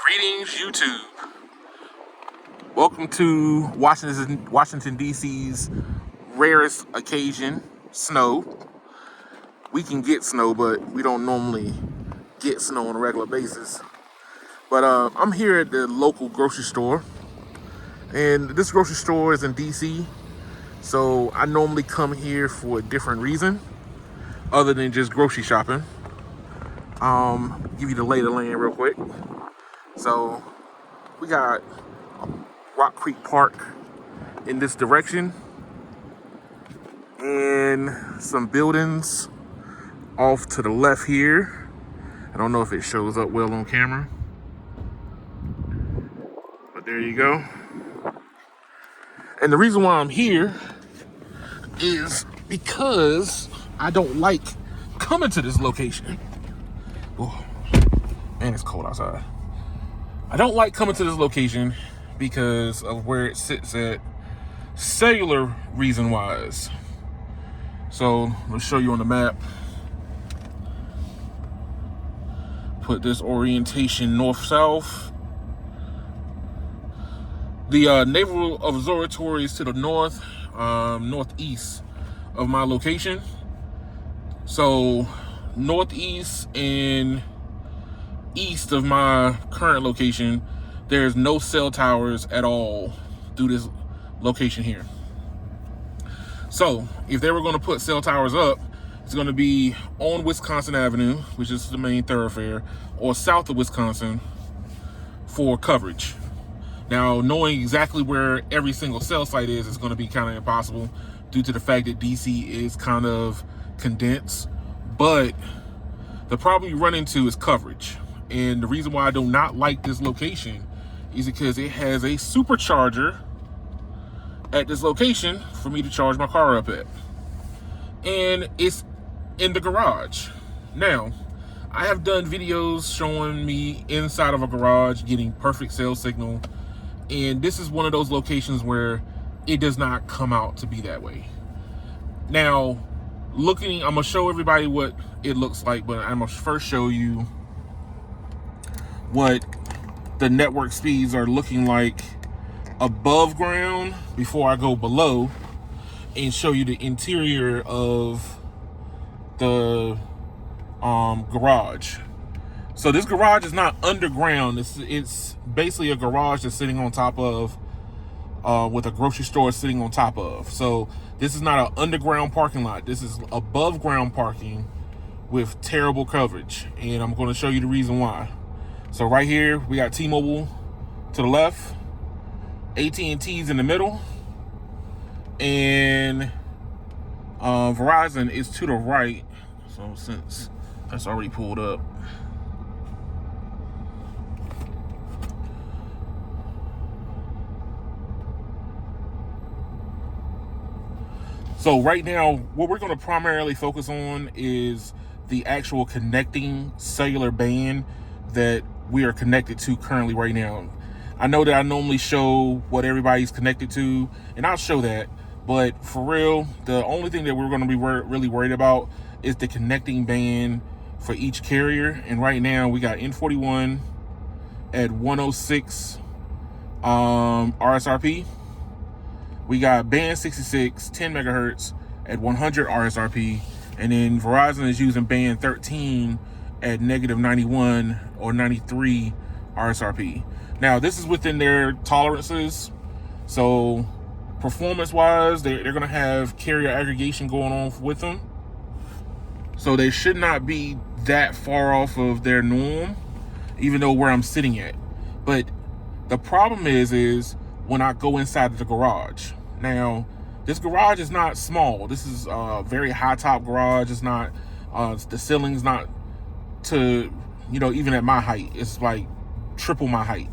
Greetings, YouTube. Welcome to Washington, D.C.'s rarest occasion, snow. We can get snow, but we don't normally get snow on a regular basis. But I'm here at the local grocery store, and this grocery store is in D.C., so I normally come here for a different reason other than just grocery shopping. Give you the lay of the land real quick. So we got Rock Creek Park in this direction and some buildings off to the left here. I don't know if it shows up well on camera, but there you go. And the reason why I'm here is because I don't like coming to this location. Oh, man, it's cold outside. I don't like coming to this location because of where it sits at cellular reason wise. So let's show you on the map. Put this orientation north-south. The Naval Observatory is to the north, northeast of my location. So northeast and east of my current location, there's no cell towers at all through this location here. So if they were going to put cell towers up, it's going to be on Wisconsin Avenue, which is the main thoroughfare, or south of Wisconsin for coverage. Now, knowing exactly where every single cell site is going to be kind of impossible due to the fact that DC is kind of condensed. But the problem you run into is coverage. And the reason why I do not like this location is because it has a supercharger at this location for me to charge my car up at. And it's in the garage. Now, I have done videos showing me inside of a garage getting perfect cell signal. And this is one of those locations where it does not come out to be that way. Now, I'm gonna show everybody what it looks like, but I'm gonna first show you what the network speeds are looking like above ground before I go below and show you the interior of the garage. So this garage is not underground. It's basically a garage that's sitting on top of with a grocery store sitting on top of. So this is not an underground parking lot. This is above ground parking with terrible coverage, and I'm going to show you the reason why. So right here, we got T-Mobile to the left, AT&T's in the middle, and Verizon is to the right. So since that's already pulled up. So right now, what we're going to primarily focus on is the actual connecting cellular band that we are connected to currently right now. I know that I normally show what everybody's connected to, and I'll show that, but for real, the only thing that we're going to be really worried about is the connecting band for each carrier. And right now we got N41 at 106 RSRP. We got band 66, 10 megahertz at 100 RSRP, and then Verizon is using band 13 at negative 91 or 93 RSRP. Now, this is within their tolerances. So performance-wise, they're going to have carrier aggregation going on with them. So they should not be that far off of their norm, even though where I'm sitting at. But the problem is when I go inside of the garage. Now, this garage is not small. This is a very high top garage. It's not, the ceiling's not to, even at my height. It's like triple my height,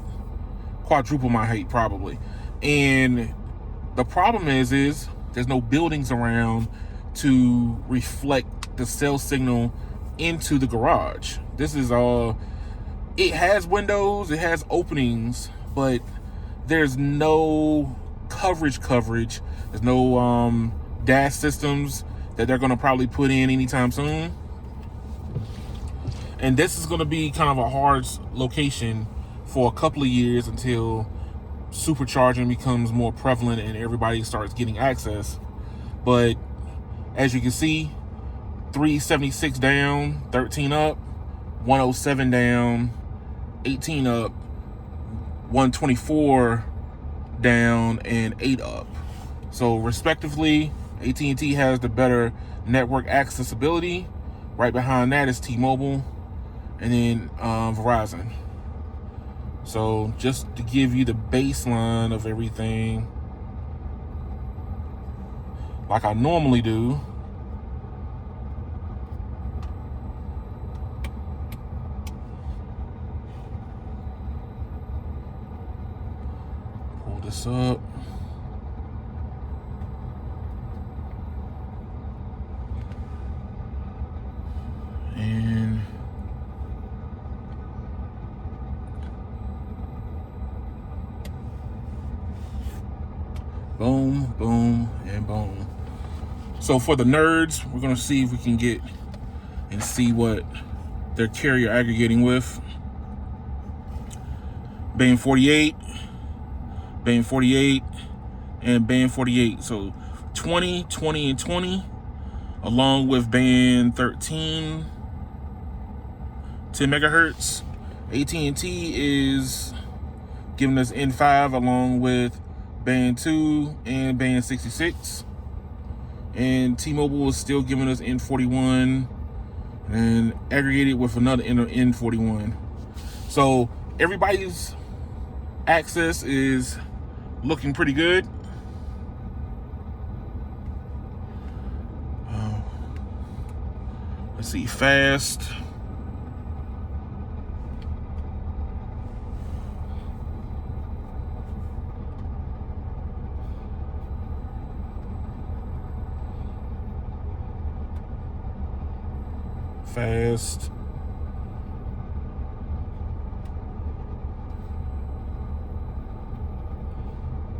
quadruple my height probably. And the problem is there's no buildings around to reflect the cell signal into the garage. This is it has windows, it has openings, but there's no coverage. There's no DAS systems that they're going to probably put in anytime soon. And this is going to be kind of a hard location for a couple of years until supercharging becomes more prevalent and everybody starts getting access. But as you can see, 376 down, 13 up, 107 down, 18 up, 124 down, and 8 up. So respectively, AT&T has the better network accessibility. Right behind that is T-Mobile, and then Verizon. So just to give you the baseline of everything, like I normally do, pull this up. And boom, boom, and boom. So for the nerds, we're gonna see if we can get and see what their carrier aggregating with. Band 48, band 48, and band 48. So 20, 20, and 20, along with band 13, 10 megahertz. AT&T is giving us N5 along with band 2 and band 66. And T-Mobile is still giving us N41 and aggregated with another N41. So everybody's access is looking pretty good. Let's see, fast. Fast.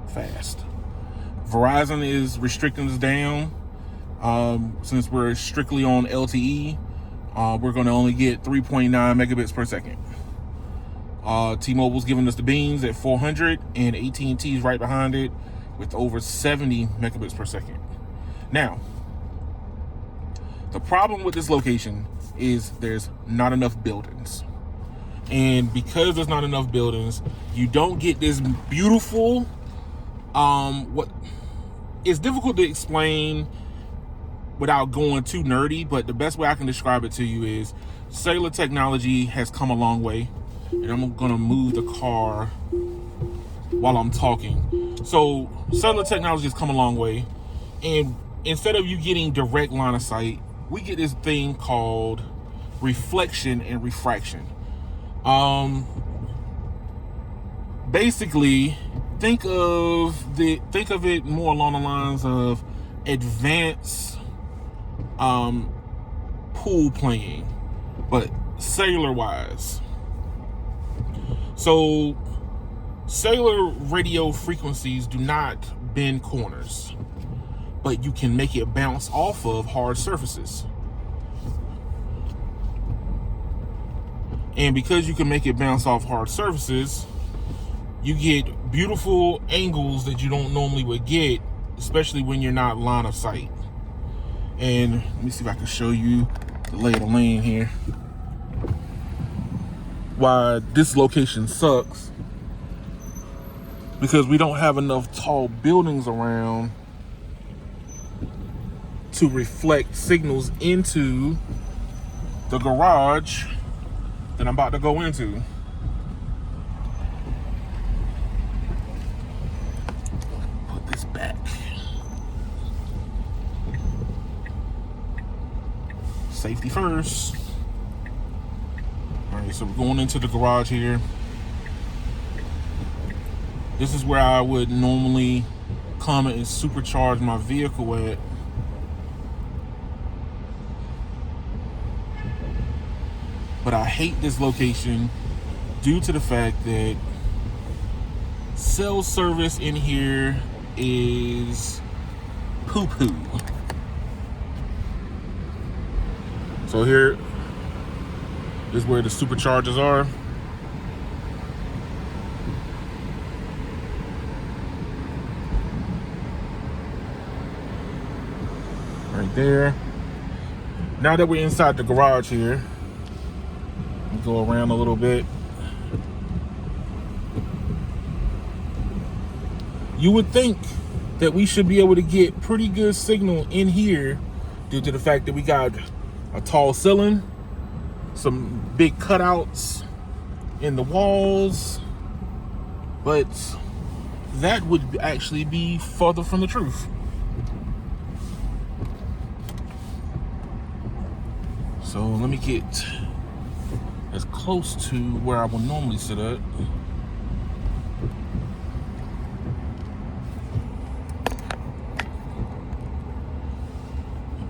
Fast. Verizon is restricting us down. Since we're strictly on LTE, we're going to only get 3.9 megabits per second. T-Mobile's giving us the beans at 400, and AT&T's right behind it with over 70 megabits per second. Now, the problem with this location is there's not enough buildings. And because there's not enough buildings, you don't get this beautiful, what it's difficult to explain without going too nerdy, but the best way I can describe it to you is cellular technology has come a long way. And I'm gonna move the car while I'm talking. So cellular technology has come a long way, and instead of you getting direct line of sight, we get this thing called reflection and refraction. Basically, think of it more along the lines of advanced pool playing, but cellular wise. So cellular radio frequencies do not bend corners, but you can make it bounce off of hard surfaces. And because you can make it bounce off hard surfaces, you get beautiful angles that you don't normally would get, especially when you're not line of sight. And let me see if I can show you the lay of the land here. Why this location sucks, because we don't have enough tall buildings around to reflect signals into the garage that I'm about to go into. Put this back. Safety first. All right, so we're going into the garage here. This is where I would normally come and supercharge my vehicle at. But I hate this location due to the fact that cell service in here is poo-poo. So here is where the superchargers are. right there. Now that we're inside the garage here, go around a little bit. You would think that we should be able to get pretty good signal in here due to the fact that we got a tall ceiling, some big cutouts in the walls, but that would actually be further from the truth. So let me get as close to where I would normally sit at.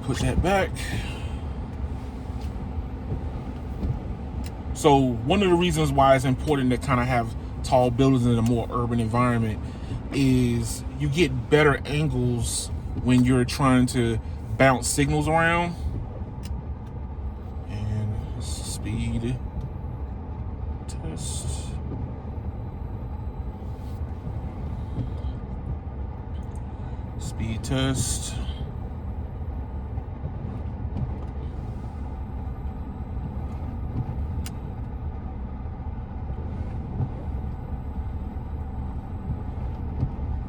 Put that back. So one of the reasons why it's important to kind of have tall buildings in a more urban environment is you get better angles when you're trying to bounce signals around. And speed test. Speed test.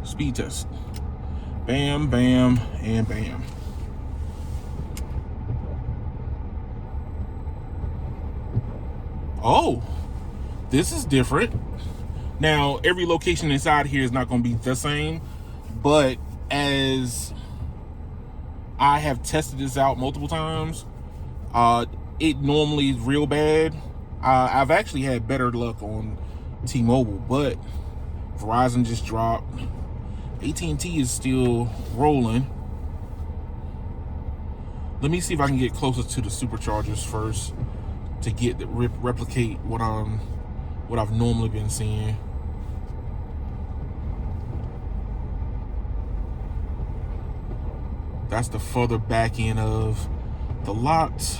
Speed test. Bam, bam, and bam. Oh, this is different. Now, every location inside here is not going to be the same, but as I have tested this out multiple times, it normally is real bad. I've actually had better luck on T-Mobile, but Verizon just dropped. AT&T is still rolling. Let me see if I can get closer to the superchargers first to get the replicate what I've normally been seeing. That's the further back end of the lot.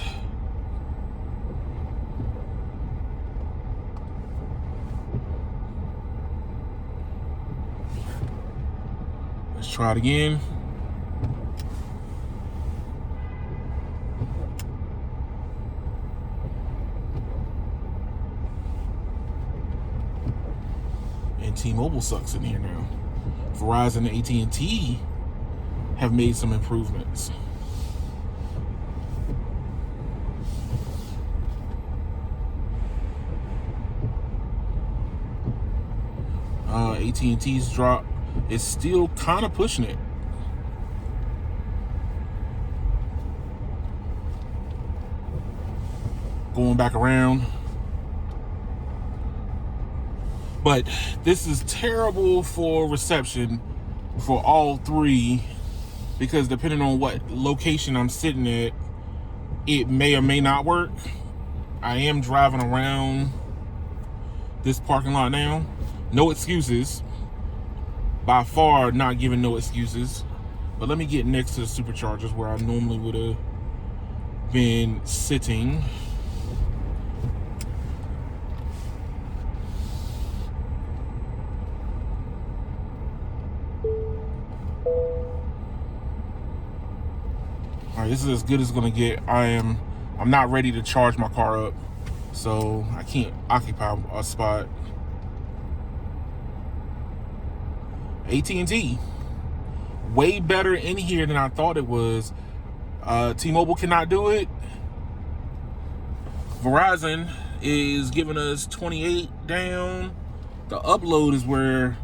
Let's try it again. And T-Mobile sucks in here now. Verizon AT&T have made some improvements. AT&T's drop is still kind of pushing it. Going back around. But this is terrible for reception for all three, because depending on what location I'm sitting at, it may or may not work. I am driving around this parking lot now. No excuses. By far not giving no excuses. But let me get next to the superchargers where I normally would have been sitting. All right, this is as good as it's gonna get. I'm not ready to charge my car up, so I can't occupy a spot. AT&T, way better in here than I thought it was. T-Mobile cannot do it. Verizon is giving us 28 down. The upload is where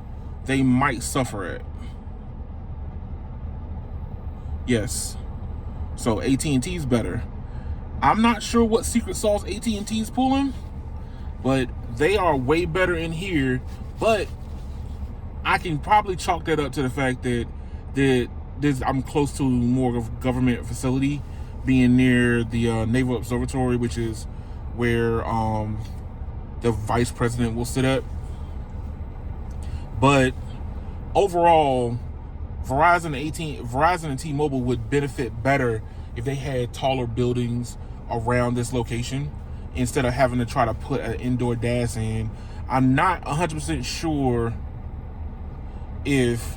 they might suffer at. Yes. So AT&T is better. I'm not sure what secret sauce AT&T is pulling, but they are way better in here. But I can probably chalk that up to the fact that I'm close to more of a government facility, being near the Naval Observatory, which is where the vice president will sit at. But overall, Verizon and T-Mobile would benefit better if they had taller buildings around this location instead of having to try to put an indoor DAS in. I'm not 100% sure if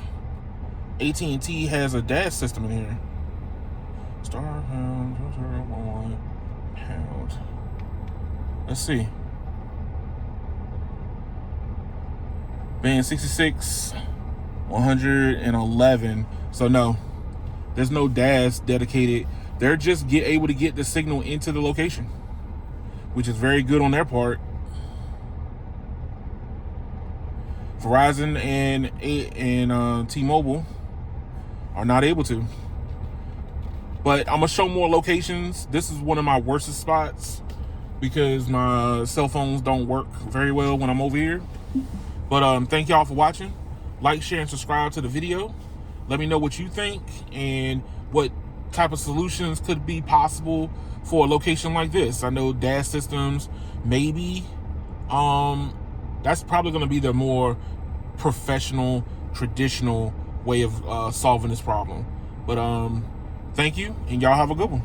AT&T has a DAS system in here. Star pound, pound. Let's see. Band 66, 111. So no, there's no DAS dedicated. They're just able to get the signal into the location, which is very good on their part. Verizon and T-Mobile are not able to. But I'm gonna show more locations. This is one of my worst spots because my cell phones don't work very well when I'm over here. But thank y'all for watching. Like, share, and subscribe to the video. Let me know what you think and what type of solutions could be possible for a location like this. I know DAS systems, maybe. That's probably going to be the more professional, traditional way of solving this problem. But thank you, and y'all have a good one.